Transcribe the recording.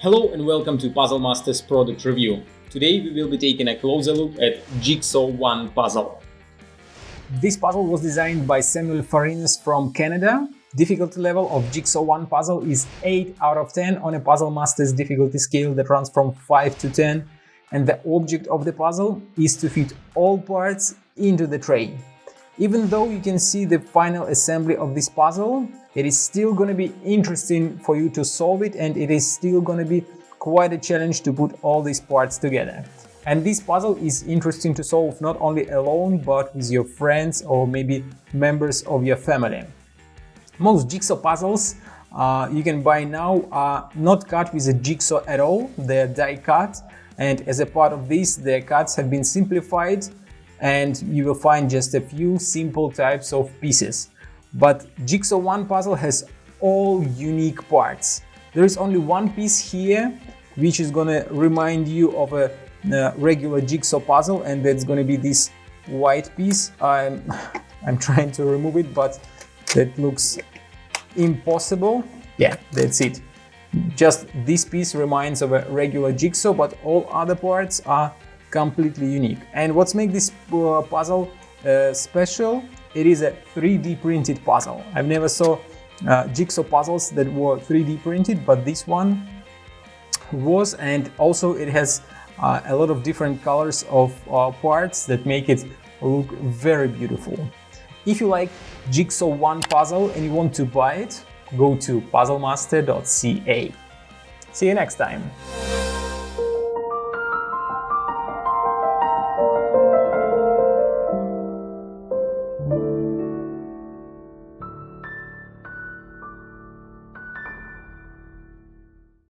Hello and welcome to Puzzle Masters product review. Today we will be taking a closer look at Jigsaw One puzzle. This puzzle was designed by Samuel Farinas from Canada. Difficulty level of Jigsaw One puzzle is 8 out of 10 on a Puzzle Masters difficulty scale that runs from 5 to 10, and the object of the puzzle is to fit all parts into the tray. Even though you can see the final assembly of this puzzle, it is still going to be interesting for you to solve it, and it is still going to be quite a challenge to put all these parts together. And this puzzle is interesting to solve not only alone, but with your friends or maybe members of your family. Most jigsaw puzzles you can buy now are not cut with a jigsaw at all, they're die cut, and as a part of this, their cuts have been simplified, and you will find just a few simple types of pieces. But Jigsaw One puzzle has all unique parts. There is only one piece here which is gonna remind you of a regular jigsaw puzzle, and that's gonna be this white piece. I'm trying to remove it, but that looks impossible. Yeah, that's it. Just this piece reminds of a regular jigsaw, but all other parts are completely unique. And what's make this puzzle special, it is a 3D printed puzzle. I've never saw jigsaw puzzles that were 3D printed, but this one was, and also it has a lot of different colors of parts that make it look very beautiful. If you like Jigsaw One puzzle and you want to buy it, go to puzzlemaster.ca. See you next time!